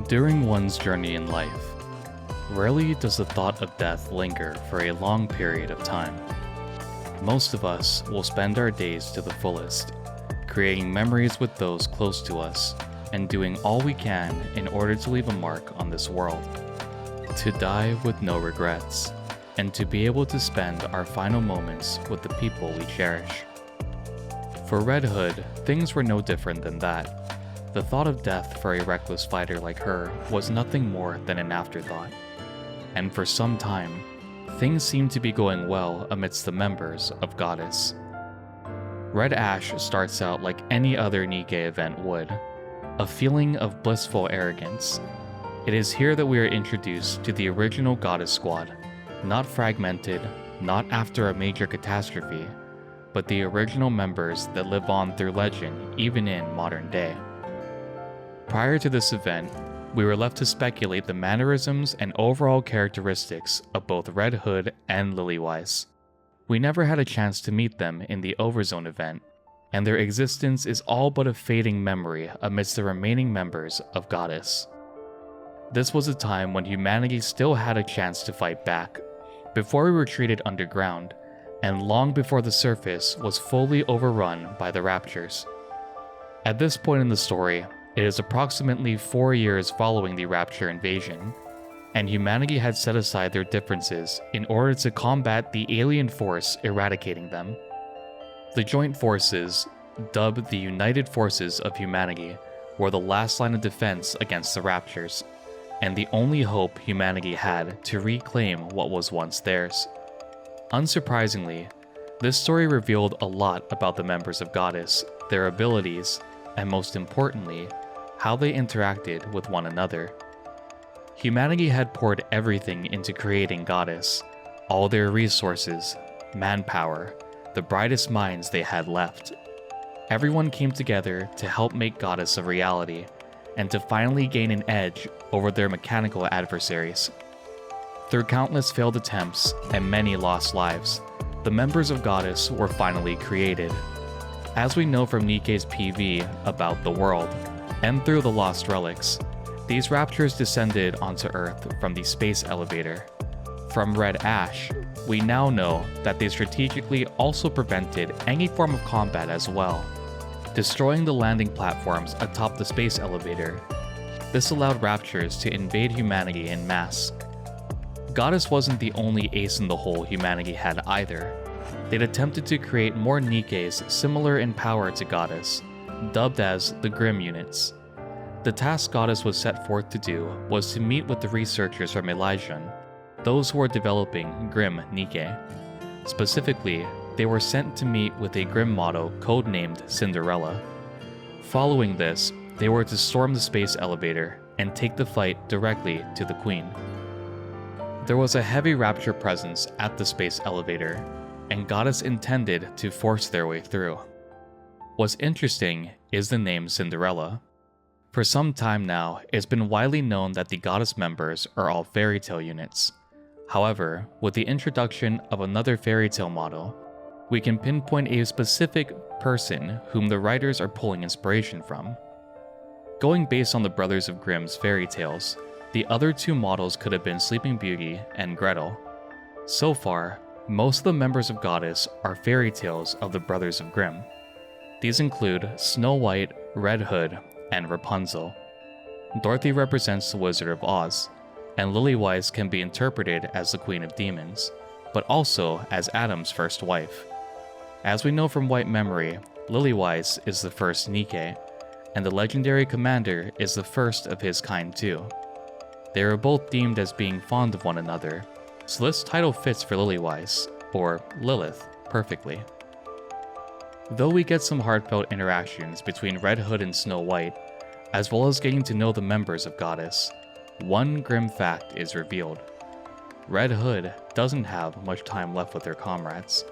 During one's journey in life, rarely does the thought of death linger for a long period of time. Most of us will spend our days to the fullest, creating memories with those close to us, and doing all we can in order to leave a mark on this world. To die with no regrets, and to be able to spend our final moments with the people we cherish. For Red Hood, things were no different than that. The thought of death for a reckless fighter like her was nothing more than an afterthought. And for some time, things seemed to be going well amidst the members of Goddess. Red Ash starts out like any other NIKKE event would, a feeling of blissful arrogance. It is here that we are introduced to the original Goddess squad, not fragmented, not after a major catastrophe, but the original members that live on through legend even in modern day. Prior to this event, we were left to speculate the mannerisms and overall characteristics of both Red Hood and Lillywise. We never had a chance to meet them in the Overzone event, and their existence is all but a fading memory amidst the remaining members of Goddess. This was a time when humanity still had a chance to fight back, before we retreated underground, and long before the surface was fully overrun by the Raptures. At this point in the story, it is approximately 4 years following the Rapture invasion, and humanity had set aside their differences in order to combat the alien force eradicating them. The joint forces, dubbed the United Forces of Humanity, were the last line of defense against the Raptures, and the only hope humanity had to reclaim what was once theirs. Unsurprisingly, this story revealed a lot about the members of Goddess, their abilities, and most importantly, how they interacted with one another. Humanity had poured everything into creating Goddess, all their resources, manpower, the brightest minds they had left. Everyone came together to help make Goddess a reality, and to finally gain an edge over their mechanical adversaries. Through countless failed attempts and many lost lives, the members of Goddess were finally created. As we know from NIKKE's PV about the world, and through the lost relics, these Raptures descended onto Earth from the space elevator. From Red Ash, we now know that they strategically also prevented any form of combat as well, destroying the landing platforms atop the space elevator. This allowed Raptures to invade humanity en masse. Goddess wasn't the only ace in the hole humanity had either. They'd attempted to create more NIKKEs similar in power to Goddess, dubbed as the Grim Units. The task Goddess was set forth to do was to meet with the researchers from Elysian, those who were developing Grim NIKKE. Specifically, they were sent to meet with a Grim model codenamed Cinderella. Following this, they were to storm the space elevator and take the fight directly to the Queen. There was a heavy Rapture presence at the space elevator, and Goddess intended to force their way through. What's interesting is the name Cinderella. For some time now, it's been widely known that the Goddess members are all fairy tale units. However, with the introduction of another fairy tale model, we can pinpoint a specific person whom the writers are pulling inspiration from. Going based on the Brothers of Grimm's fairy tales, the other two models could have been Sleeping Beauty and Gretel. So far, most of the members of Goddess are fairy tales of the Brothers of Grimm. These include Snow White, Red Hood, and Rapunzel. Dorothy represents the Wizard of Oz, and Lillywise can be interpreted as the Queen of Demons, but also as Adam's first wife. As we know from White Memory, Lillywise is the first NIKKE, and the legendary commander is the first of his kind too. They are both deemed as being fond of one another, so this title fits for Lillywise, or Lilith, perfectly. Though we get some heartfelt interactions between Red Hood and Snow White, as well as getting to know the members of Goddess, one grim fact is revealed. Red Hood doesn't have much time left with her comrades.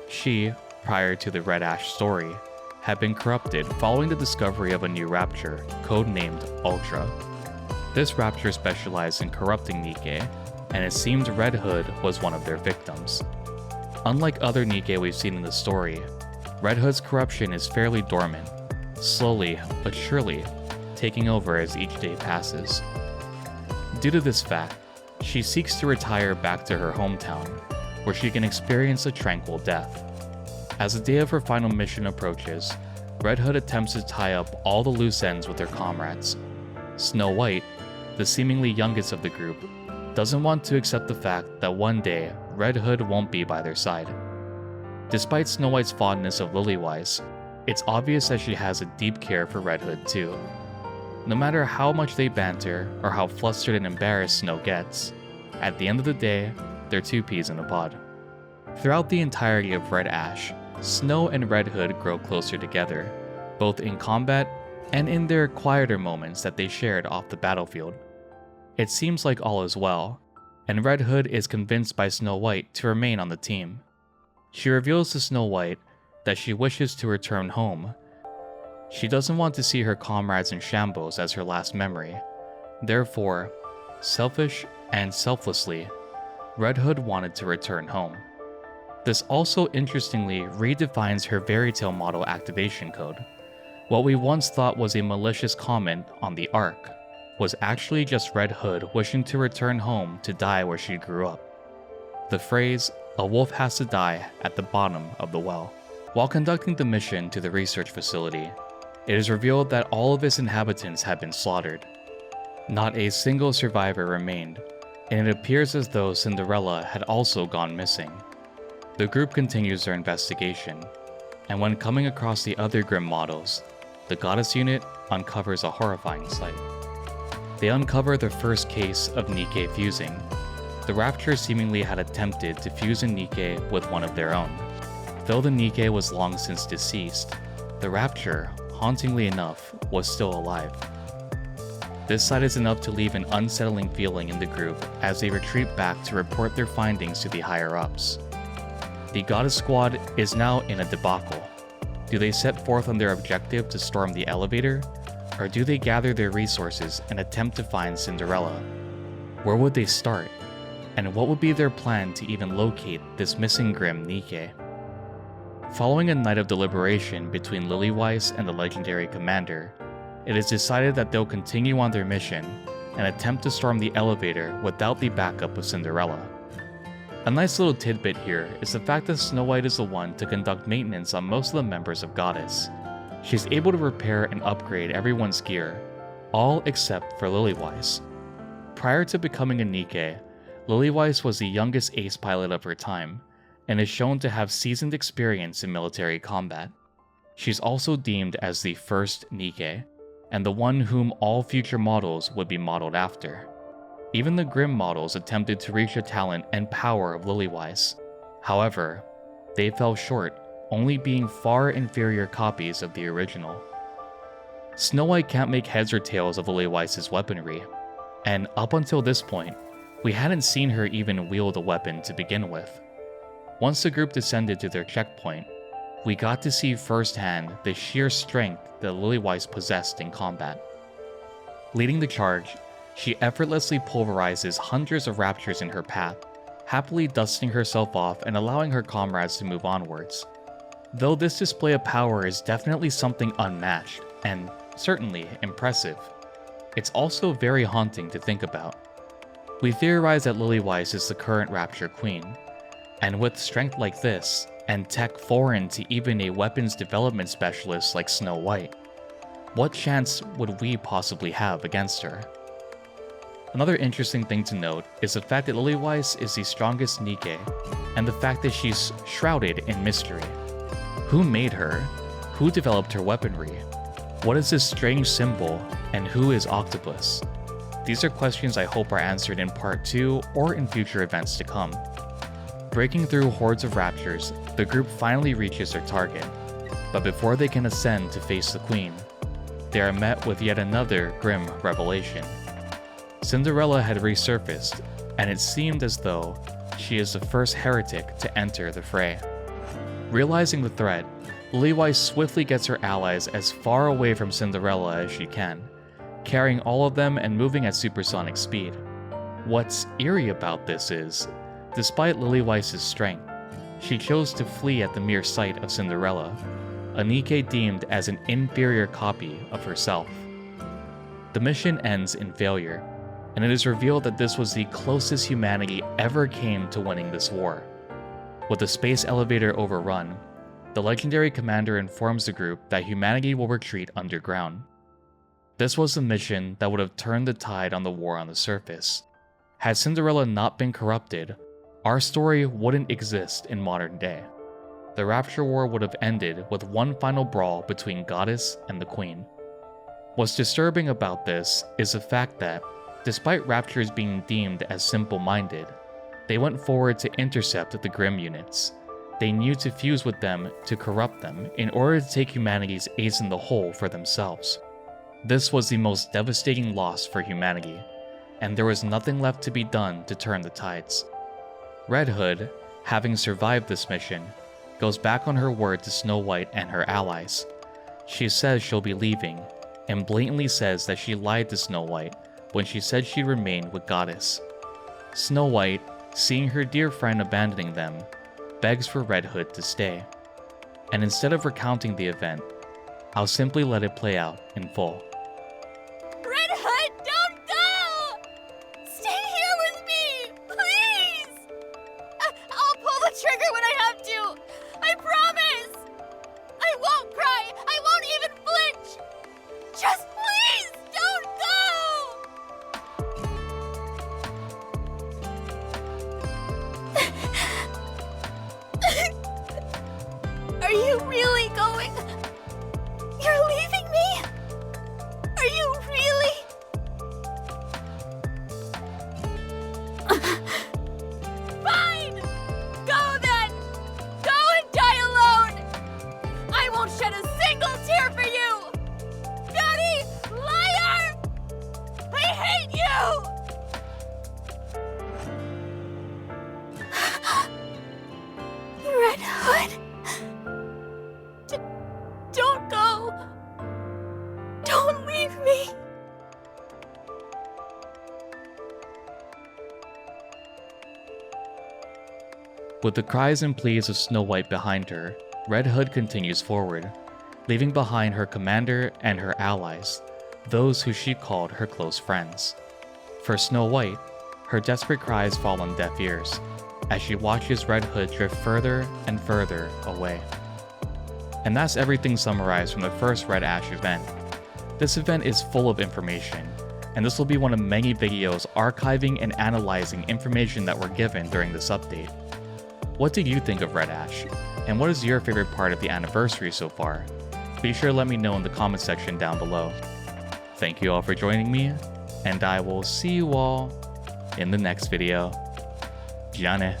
She, prior to the Red Ash story, had been corrupted following the discovery of a new Rapture, codenamed Ultra. This Rapture specialized in corrupting NIKKE, and it seemed Red Hood was one of their victims. Unlike other NIKKE we've seen in the story, Red Hood's corruption is fairly dormant. Slowly but surely, taking over as each day passes. Due to this fact, she seeks to retire back to her hometown, where she can experience a tranquil death. As the day of her final mission approaches, Red Hood attempts to tie up all the loose ends with her comrades. Snow White, the seemingly youngest of the group, doesn't want to accept the fact that one day Red Hood won't be by their side. Despite Snow White's fondness of Lillywise, it's obvious that she has a deep care for Red Hood too. No matter how much they banter or how flustered and embarrassed Snow gets, at the end of the day, they're two peas in a pod. Throughout the entirety of Red Ash, Snow and Red Hood grow closer together, both in combat and in their quieter moments that they shared off the battlefield. It seems like all is well, and Red Hood is convinced by Snow White to remain on the team. She reveals to Snow White that she wishes to return home. She doesn't want to see her comrades in shambles as her last memory. Therefore, selfish and selflessly, Red Hood wanted to return home. This also interestingly redefines her fairy tale model activation code. What we once thought was a malicious comment on the Arc was actually just Red Hood wishing to return home to die where she grew up. The phrase, "a wolf has to die at the bottom of the well." While conducting the mission to the research facility, it is revealed that all of its inhabitants had been slaughtered. Not a single survivor remained, and it appears as though Cinderella had also gone missing. The group continues their investigation, and when coming across the other Grimm models, the Goddess unit uncovers a horrifying sight. They uncover the first case of NIKKE fusing. The Rapture seemingly had attempted to fuse a NIKKE with one of their own. Though the NIKKE was long since deceased, the Rapture, hauntingly enough, was still alive. This sight is enough to leave an unsettling feeling in the group as they retreat back to report their findings to the higher-ups. The Goddess Squad is now in a debacle. Do they set forth on their objective to storm the elevator, or do they gather their resources and attempt to find Cinderella? Where would they start? And what would be their plan to even locate this missing Grimm NIKKE? Following a night of deliberation between Lillywise and the legendary commander, it is decided that they'll continue on their mission and attempt to storm the elevator without the backup of Cinderella. A nice little tidbit here is the fact that Snow White is the one to conduct maintenance on most of the members of Goddess. She's able to repair and upgrade everyone's gear, all except for Lillywise. Prior to becoming a NIKKE, Lillywise was the youngest ace pilot of her time, and is shown to have seasoned experience in military combat. She's also deemed as the first NIKKE, and the one whom all future models would be modeled after. Even the Grimm models attempted to reach the talent and power of Lillywise. However, they fell short, only being far inferior copies of the original. Snow White can't make heads or tails of Lillywise's weaponry, and up until this point, we hadn't seen her even wield a weapon to begin with. Once the group descended to their checkpoint, we got to see firsthand the sheer strength that Lillywise possessed in combat. Leading the charge, she effortlessly pulverizes hundreds of raptures in her path, happily dusting herself off and allowing her comrades to move onwards. Though this display of power is definitely something unmatched, and certainly impressive, it's also very haunting to think about. We theorize that Lillywise is the current Rapture Queen, and with strength like this, and tech foreign to even a weapons development specialist like Snow White, what chance would we possibly have against her? Another interesting thing to note is the fact that Lillywise is the strongest NIKKE, and the fact that she's shrouded in mystery. Who made her? Who developed her weaponry? What is this strange symbol, and who is Octopus? These are questions I hope are answered in part 2 or in future events to come. Breaking through hordes of raptures, the group finally reaches their target, but before they can ascend to face the Queen, they are met with yet another grim revelation. Cinderella had resurfaced, and it seemed as though she is the first heretic to enter the fray. Realizing the threat, Lillywise swiftly gets her allies as far away from Cinderella as she can, carrying all of them and moving at supersonic speed. What's eerie about this is, despite Lillywise's strength, she chose to flee at the mere sight of Cinderella, a NIKKE deemed as an inferior copy of herself. The mission ends in failure, and it is revealed that this was the closest humanity ever came to winning this war. With the space elevator overrun, the legendary commander informs the group that humanity will retreat underground. This was the mission that would have turned the tide on the war on the surface. Had Cinderella not been corrupted, our story wouldn't exist in modern day. The Rapture War would have ended with one final brawl between Goddess and the Queen. What's disturbing about this is the fact that, despite Raptures being deemed as simple-minded, they went forward to intercept the Grim units. They knew to fuse with them to corrupt them in order to take humanity's ace in the hole for themselves. This was the most devastating loss for humanity, and there was nothing left to be done to turn the tides. Red Hood, having survived this mission, goes back on her word to Snow White and her allies. She says she'll be leaving, and blatantly says that she lied to Snow White when she said she'd remain with Goddess. Snow White, seeing her dear friend abandoning them, begs for Red Hood to stay. And instead of recounting the event, I'll simply let it play out in full. Red Hood, don't go! Stay here with me, please! I'll pull the trigger when I have to. I promise! I won't cry. I won't even flinch. Just please, don't go! Are you really going? You're leaving me? Are you really? Fine! Go then! Go and die alone! I won't shed a single tear for you! Dirty liar! I hate you! Red Hood. Don't go. Don't leave me. With the cries and pleas of Snow White behind her, Red Hood continues forward, leaving behind her commander and her allies, those who she called her close friends. For Snow White, her desperate cries fall on deaf ears, as she watches Red Hood drift further and further away. And that's everything summarized from the first Red Ash event. This event is full of information, and this will be one of many videos archiving and analyzing information that were given during this update. What did you think of Red Ash? And what is your favorite part of the anniversary so far? Be sure to let me know in the comment section down below. Thank you all for joining me, and I will see you all in the next video. Jane.